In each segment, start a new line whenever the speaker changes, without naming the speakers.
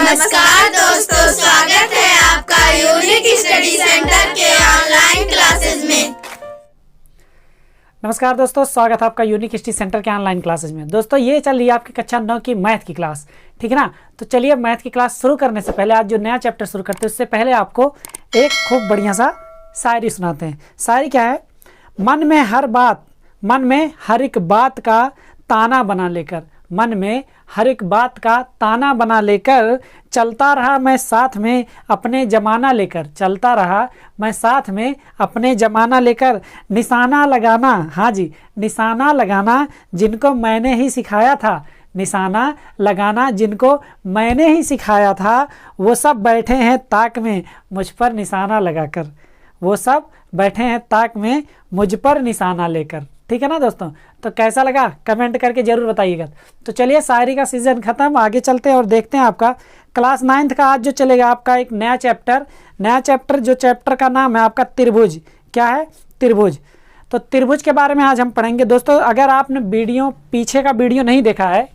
नमस्कार दोस्तों, स्वागत है आपका यूनिक स्टडी सेंटर के ऑनलाइन क्लासेस में।
नमस्कार दोस्तों, स्वागत है आपका यूनिक स्टडी सेंटर के ऑनलाइन क्लासेस में। दोस्तों ये चल रही है आपकी कक्षा 9 की मैथ की क्लास, ठीक है ना। तो चलिए अब मैथ की क्लास शुरू करने से पहले आज जो नया चैप्टर शुरू करते हैं उससे पहले आपको एक खूब बढ़िया सा शायरी सुनाते हैं। शायरी क्या है? मन में हर एक बात का ताना बना लेकर, मन में हर एक बात का ताना बना लेकर चलता रहा मैं साथ में अपने जमाना लेकर, चलता रहा मैं साथ में अपने जमाना लेकर। निशाना लगाना, हाँ जी, निशाना लगाना जिनको मैंने ही सिखाया था, निशाना लगाना जिनको मैंने ही सिखाया था, वो सब बैठे हैं ताक में मुझ पर निशाना लगाकर, वो सब बैठे हैं ताक में मुझ पर निशाना लेकर। ठीक है ना दोस्तों? तो कैसा लगा कमेंट करके जरूर बताइएगा। तो चलिए शायरी का सीजन खत्म, आगे चलते हैं और देखते हैं आपका क्लास 9th का आज जो चलेगा आपका एक नया चैप्टर जो चैप्टर का नाम है आपका त्रिभुज। क्या है? त्रिभुज। तो त्रिभुज के बारे में आज हम पढ़ेंगे। दोस्तों अगर आपने पीछे का वीडियो नहीं देखा है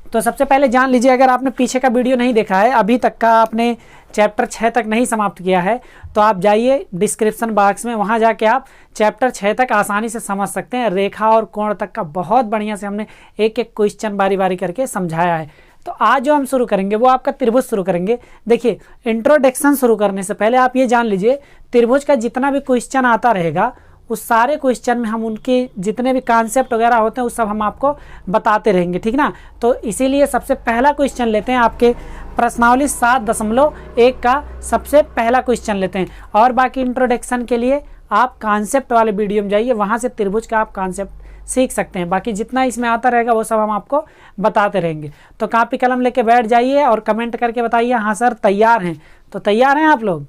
तो सबसे पहले जान लीजिए, अगर आपने पीछे का वीडियो नहीं देखा है, अभी तक का आपने चैप्टर 6 तक नहीं समाप्त किया है, तो आप जाइए डिस्क्रिप्शन बॉक्स में, वहाँ जाके आप चैप्टर 6 तक आसानी से समझ सकते हैं। रेखा और कोण तक का बहुत बढ़िया से हमने एक एक क्वेश्चन बारी बारी करके समझाया है। तो आज जो हम शुरू करेंगे वो आपका त्रिभुज शुरू करेंगे। देखिए, इंट्रोडक्शन शुरू करने से पहले आप ये जान लीजिए, त्रिभुज का जितना भी क्वेश्चन आता रहेगा उस सारे क्वेश्चन में हम उनके जितने भी कॉन्सेप्ट वगैरह होते हैं उस सब हम आपको बताते रहेंगे, ठीक ना। तो इसीलिए सबसे पहला क्वेश्चन लेते हैं, आपके प्रश्नावली 7.1 का सबसे पहला क्वेश्चन लेते हैं। और बाकी इंट्रोडक्शन के लिए आप कॉन्सेप्ट वाले वीडियो में जाइए, वहाँ से त्रिभुज का आप कॉन्सेप्ट सीख सकते हैं। बाकी जितना इसमें आता रहेगा वो सब हम आपको बताते रहेंगे। तो कॉपी कलम लेके बैठ जाइए और कमेंट करके बताइए हाँ सर तैयार हैं। तो तैयार हैं आप लोग?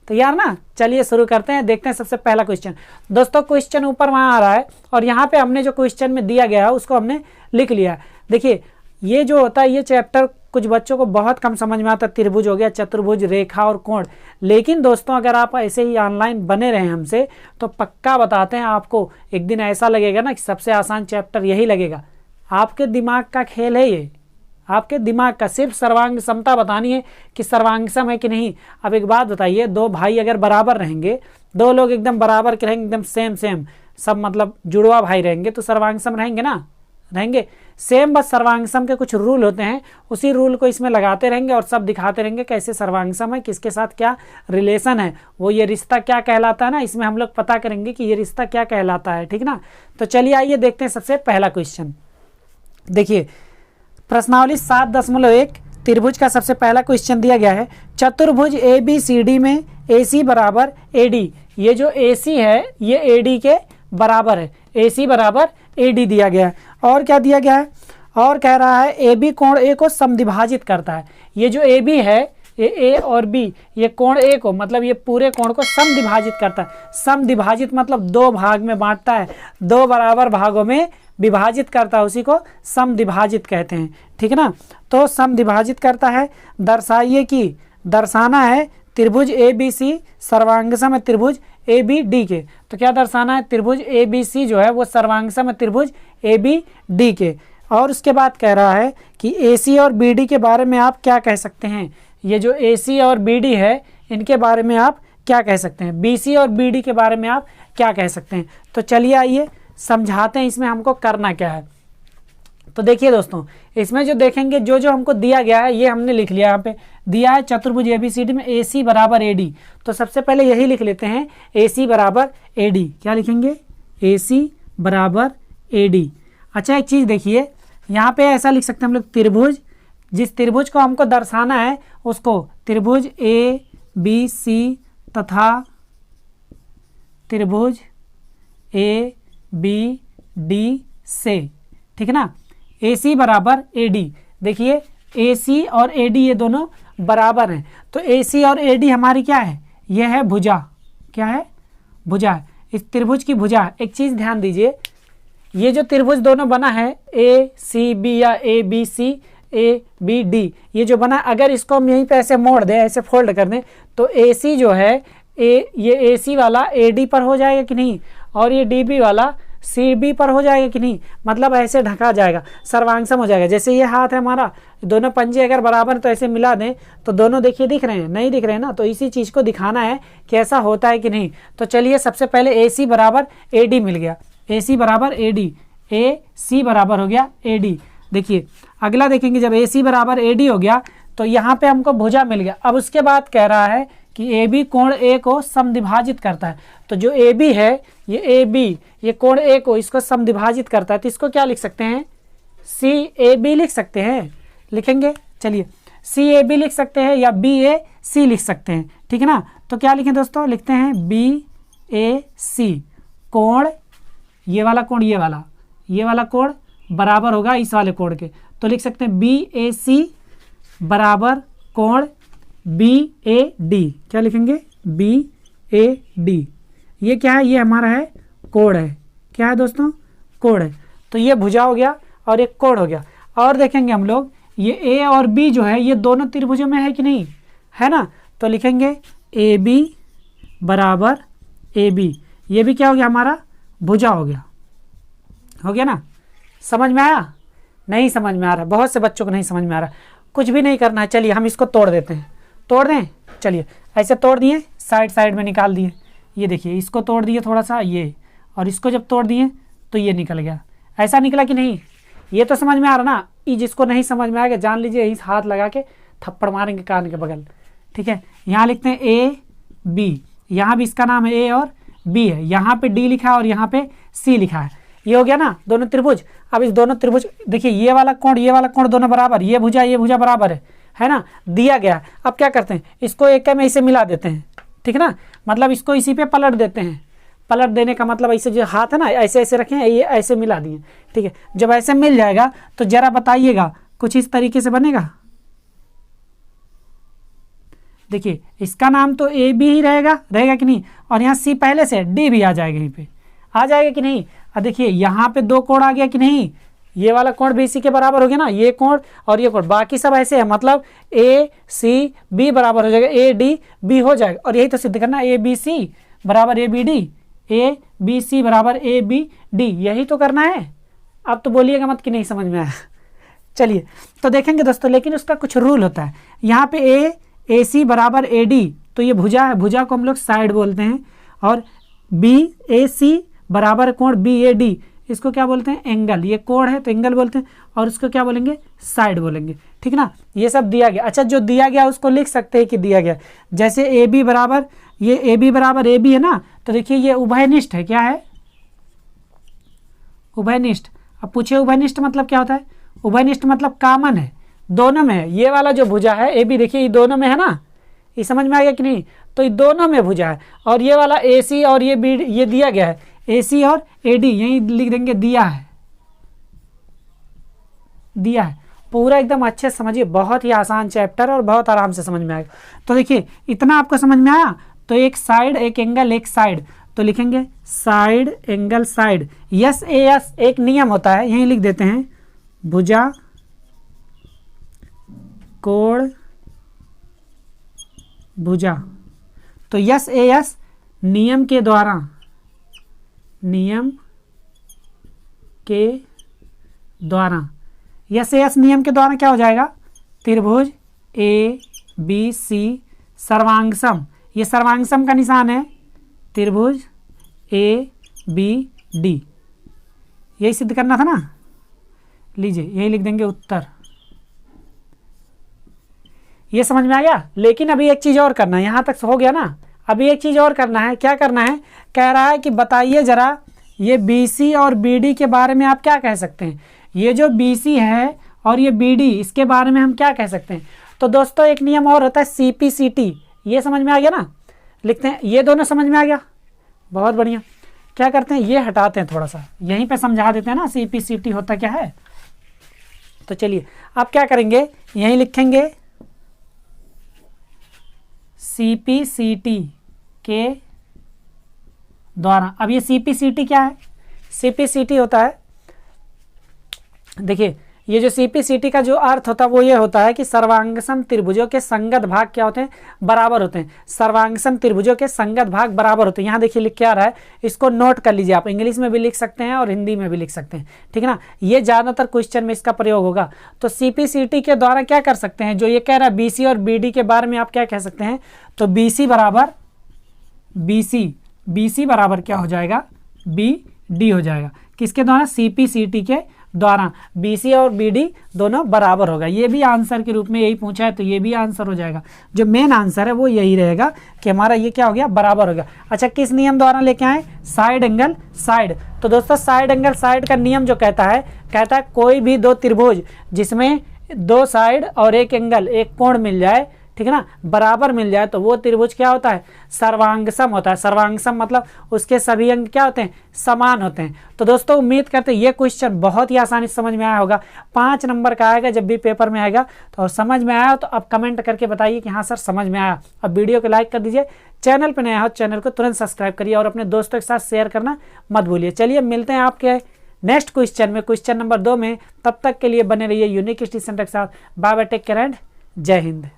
तैयार ना? चलिए शुरू करते हैं, देखते हैं सबसे पहला क्वेश्चन। दोस्तों क्वेश्चन ऊपर वहाँ आ रहा है और यहाँ पे हमने जो क्वेश्चन में दिया गया है उसको हमने लिख लिया। देखिए ये जो होता है ये चैप्टर कुछ बच्चों को बहुत कम समझ में आता है। त्रिभुज हो गया, चतुर्भुज, रेखा और कोण। लेकिन दोस्तों अगर आप ऐसे ही ऑनलाइन बने रहे हमसे तो पक्का बताते हैं आपको एक दिन ऐसा लगेगा ना कि सबसे आसान चैप्टर यही लगेगा। आपके दिमाग का खेल है ये, आपके दिमाग का। सिर्फ सर्वांग समता बतानी है कि सर्वांग सम है कि नहीं। अब एक बात बताइए, दो भाई अगर बराबर रहेंगे, दो लोग एकदम बराबर के रहेंगे, एकदम सेम सब मतलब जुड़वा भाई रहेंगे, तो सर्वांग सम रहेंगे ना? रहेंगे सेम। बस सर्वांग सम के कुछ रूल होते हैं, उसी रूल को इसमें लगाते रहेंगे और सब दिखाते रहेंगे कैसे सर्वांग सम है, किसके साथ क्या रिलेशन है, वो ये रिश्ता क्या कहलाता है ना, इसमें हम लोग पता करेंगे कि ये रिश्ता क्या कहलाता है, ठीक ना। तो चलिए आइए देखते हैं सबसे पहला क्वेश्चन। देखिए प्रश्नावली 7.1 त्रिभुज का सबसे पहला क्वेश्चन दिया गया है, चतुर्भुज ABCD में AC बराबर AD। ये जो AC है ये AD के बराबर है, AC बराबर AD दिया गया है। और क्या दिया गया है? और कह रहा है AB कोण A को समद्विभाजित करता है। ये जो AB है, ये A और B, ये कोण A को मतलब ये पूरे कोण को समद्विभाजित करता है। समद्विभाजित मतलब दो भाग में बांटता है, दो बराबर भागों में विभाजित करता है, उसी को समद्विभाजित कहते हैं, ठीक है ना। तो समद्विभाजित करता है। दर्शाइए कि दर्शाना है त्रिभुज ABC सर्वांगसम है त्रिभुज ABD के। तो क्या दर्शाना है? त्रिभुज ABC जो है वो सर्वांगसम है त्रिभुज ABD के। और उसके बाद कह रहा है कि AC और BD के बारे में आप क्या कह सकते हैं। ये जो AC और BD है इनके बारे में आप क्या कह सकते हैं, BC और BD के बारे में आप क्या कह सकते हैं। तो चलिए आइए समझाते हैं इसमें हमको करना क्या है। तो देखिए दोस्तों, इसमें जो देखेंगे जो जो हमको दिया गया है ये हमने लिख लिया। यहाँ पे दिया है चतुर्भुज ABCD में AC बराबर AD। तो सबसे पहले यही लिख लेते हैं, AC बराबर AD। क्या लिखेंगे? AC बराबर AD। अच्छा एक चीज़ देखिए, यहाँ पे ऐसा लिख सकते हैं हम लोग, त्रिभुज, जिस त्रिभुज को हमको दर्शाना है उसको त्रिभुज ABC तथा त्रिभुज ABD से, ठीक है ना। AC बराबर AD। देखिए AC और AD ये दोनों बराबर हैं, तो AC और AD हमारी क्या है? ये है भुजा। क्या है? भुजा। इस त्रिभुज की भुजा। एक चीज़ ध्यान दीजिए, ये जो त्रिभुज दोनों बना है ACB या ABC ABD, ये जो बना, अगर इसको हम यहीं पे ऐसे मोड़ दें, ऐसे फोल्ड कर दें, तो AC जो है ये AC वाला AD पर हो जाएगा कि नहीं, और ये DB वाला सी बी पर हो जाएगा कि नहीं, मतलब ऐसे ढका जाएगा, सर्वांगसम हो जाएगा। जैसे ये हाथ है हमारा, दोनों पंजे अगर बराबर तो ऐसे मिला दें तो दोनों देखिए दिख रहे हैं, नहीं दिख रहे हैं ना, तो इसी चीज़ को दिखाना है कि ऐसा होता है कि नहीं। तो चलिए सबसे पहले ए सी बराबर ए डी मिल गया, ए सी बराबर ए डी, ए सी बराबर हो गया ए डी। देखिए अगला देखेंगे, जब ए सी बराबर ए डी हो गया तो यहाँ पे हमको भुजा मिल गया। अब उसके बाद कह रहा है कि ए बी कोण ए को समद्विभाजित करता है। तो जो ए बी है, ये ए बी, ये कोण ए को इसको समद्विभाजित करता है, तो इसको क्या लिख सकते हैं, सी ए बी लिख सकते हैं, लिखेंगे। चलिए सी ए बी लिख सकते हैं या बी ए सी लिख सकते हैं, ठीक है ना। तो क्या लिखें दोस्तों, लिखते हैं बी ए सी कोण, ये वाला कोण, ये वाला कोण बराबर होगा इस वाले कोण के, तो लिख सकते हैं बी ए सी बराबर कोण बी ए डी। क्या लिखेंगे, बी ए डी। ये क्या है, ये हमारा है कोण है, क्या है दोस्तों, कोण है। तो ये भुजा हो गया और एक कोण हो गया। और देखेंगे हम लोग, ये ए और बी जो है ये दोनों त्रिभुजों में है कि नहीं, है ना। तो लिखेंगे ए बी बराबर ए बी, ये भी क्या हो गया हमारा, भुजा हो गया ना। समझ में आया, नहीं समझ में आ रहा, बहुत से बच्चों को नहीं समझ में आ रहा। कुछ भी नहीं करना है, चलिए हम इसको तोड़ देते हैं, तोड़ दें। चलिए ऐसे तोड़ दिए, साइड में निकाल दिए, ये देखिए इसको तोड़ दिए थोड़ा सा ये, और इसको जब तोड़ दिए तो ये निकल गया। ऐसा निकला कि नहीं, ये तो समझ में आ रहा ना। ये जिसको नहीं समझ में आएगा जान लीजिए इस हाथ लगा के थप्पड़ मारेंगे कान के बगल, ठीक है। यहाँ लिखते हैं ए बी, यहाँ भी इसका नाम है ए और बी है, यहाँ पे डी लिखा है और यहाँ पे सी लिखा है। ये हो गया ना दोनों त्रिभुज। अब इस दोनों त्रिभुज देखिए, ये वाला कोण दोनों बराबर, ये भुजा बराबर है ना, दिया गया। अब क्या करते हैं, इसको एक में इसे मिला देते हैं, ठीक है ना, मतलब इसको इसी पे पलट देते हैं। पलट देने का मतलब ऐसे जो हाथ है ना ऐसे ऐसे रखें, ये ऐसे मिला दिए, ठीक है। जब ऐसे मिल जाएगा तो जरा बताइएगा कुछ इस तरीके से बनेगा। देखिए इसका नाम तो ए बी ही रहेगा कि नहीं, और यहाँ सी पहले से, डी भी आ जाएगा, यहीं पे आ जाएगा कि नहीं। अब देखिए यहाँ पे दो कोण आ गया कि नहीं, ये वाला कोण भी इसी के बराबर हो गया ना, ये कोण और ये कोण, बाकी सब ऐसे है, मतलब ए सी बी बराबर हो जाएगा, ए डी बी हो जाएगा। और यही तो सिद्ध करना, ए बी सी बराबर A B D, A B C बराबर ए बी डी, यही तो करना है। अब तो बोलिएगा मत कि नहीं समझ में आया। चलिए तो देखेंगे दोस्तों, लेकिन उसका कुछ रूल होता है। यहाँ पे ए सी बराबर ए डी, तो ये भुजा है, भुजा को हम लोग साइड बोलते हैं। और बी ए सी बराबर कोण बी ए डी, इसको क्या बोलते हैं, एंगल। ये कोण है तो एंगल बोलते हैं, और उसको क्या बोलेंगे, साइड बोलेंगे, ठीक ना। ये सब दिया गया। अच्छा जो दिया गया उसको लिख सकते हैं कि दिया गया, जैसे ए बी बराबर, ये ए बी बराबर ए बी है ना, तो देखिए ये उभयनिष्ठ है, क्या है, उभयनिष्ठ। अब पूछिए उभयनिष्ठ मतलब क्या होता है, उभयनिष्ठ मतलब कॉमन है, दोनों में है। ये वाला जो भुजा है ए बी, देखिए ये दोनों में है ना, ये समझ में आ गया कि नहीं। तो ये दोनों में भुजा है। और ये वाला ए सी और ये बी, ये दिया गया है, ए सी और ए डी, यही लिख देंगे दिया है, दिया है। पूरा एकदम अच्छे से समझिए, बहुत ही आसान चैप्टर और बहुत आराम से समझ में आएगा। तो देखिए इतना आपको समझ में आया, तो एक साइड, एक एंगल, एक साइड, तो लिखेंगे side angle side. Yes A S एक नियम होता है, यही लिख देते हैं, भुजा कोण भुजा। तो यस ए एस नियम के द्वारा, नियम के द्वारा, यस एस नियम के द्वारा क्या हो जाएगा, त्रिभुज ए बी सी सर्वांगसम, ये सर्वांगसम का निशान है, त्रिभुज ए बी डी, यही सिद्ध करना था ना। लीजिए यही लिख देंगे उत्तर। ये समझ में आ गया। लेकिन अभी एक चीज़ और करना है, यहाँ तक हो गया ना, अभी एक चीज़ और करना है। क्या करना है, कह रहा है कि बताइए जरा ये BC और BD के बारे में आप क्या कह सकते हैं। ये जो BC है और ये BD, इसके बारे में हम क्या कह सकते हैं। तो दोस्तों एक नियम और होता है CP/CT, ये समझ में आ गया ना। लिखते हैं, ये दोनों समझ में आ गया, बहुत बढ़िया। क्या करते हैं, ये हटाते हैं थोड़ा सा, यहीं पे समझा देते हैं ना CP/CT होता क्या है। तो चलिए आप क्या करेंगे, यहीं लिखेंगे CP/CT के द्वारा। अब ये CP/CT क्या है, CP/CT होता है, देखिए ये जो CPCT का जो अर्थ होता है वो ये होता है कि सर्वांगसम त्रिभुजों के संगत भाग क्या होते हैं, बराबर होते हैं। सर्वांगसम त्रिभुजों के संगत भाग बराबर होते हैं। यहाँ देखिए लिख के आ रहा है, इसको नोट कर लीजिए। आप इंग्लिश में भी लिख सकते हैं और हिंदी में भी लिख सकते हैं, ठीक है ना। ये ज़्यादातर क्वेश्चन में इसका प्रयोग होगा। तो CPCT के द्वारा क्या कर सकते हैं, जो ये कह रहा है BC और BD के बारे में आप क्या कह सकते हैं, तो BC बराबर क्या हो जाएगा, BD हो जाएगा। किसके द्वारा, CPCT के द्वारा। BC और BD दोनों बराबर होगा। ये भी आंसर के रूप में यही पूछा है, तो ये भी आंसर हो जाएगा। जो मेन आंसर है वो यही रहेगा कि हमारा ये क्या हो गया, बराबर हो गया। अच्छा, किस नियम द्वारा लेके आए, साइड एंगल साइड। तो दोस्तों साइड एंगल साइड का नियम जो कहता है कोई भी दो त्रिभुज जिसमें दो साइड और एक एंगल, एक कोण मिल जाए, ठीक है ना, बराबर मिल जाए, तो वो त्रिभुज क्या होता है, सर्वांगसम होता है। सर्वांगसम मतलब उसके सभी अंग क्या होते हैं, समान होते हैं। तो दोस्तों उम्मीद करते हैं ये क्वेश्चन बहुत ही आसानी से समझ में आया होगा। 5 नंबर का आएगा जब भी पेपर में आएगा। तो समझ में आया तो अब कमेंट करके बताइए कि हाँ सर समझ में आया। अब वीडियो को लाइक कर दीजिए, चैनल पर नया हो चैनल को तुरंत सब्सक्राइब करिए और अपने दोस्तों के साथ शेयर करना मत भूलिए। चलिए मिलते हैं आपके नेक्स्ट क्वेश्चन में, क्वेश्चन नंबर 2 में। तब तक के लिए बने रहिए यूनिक स्टडी सेंटर के साथ। Bye bye, take care and जय हिंद।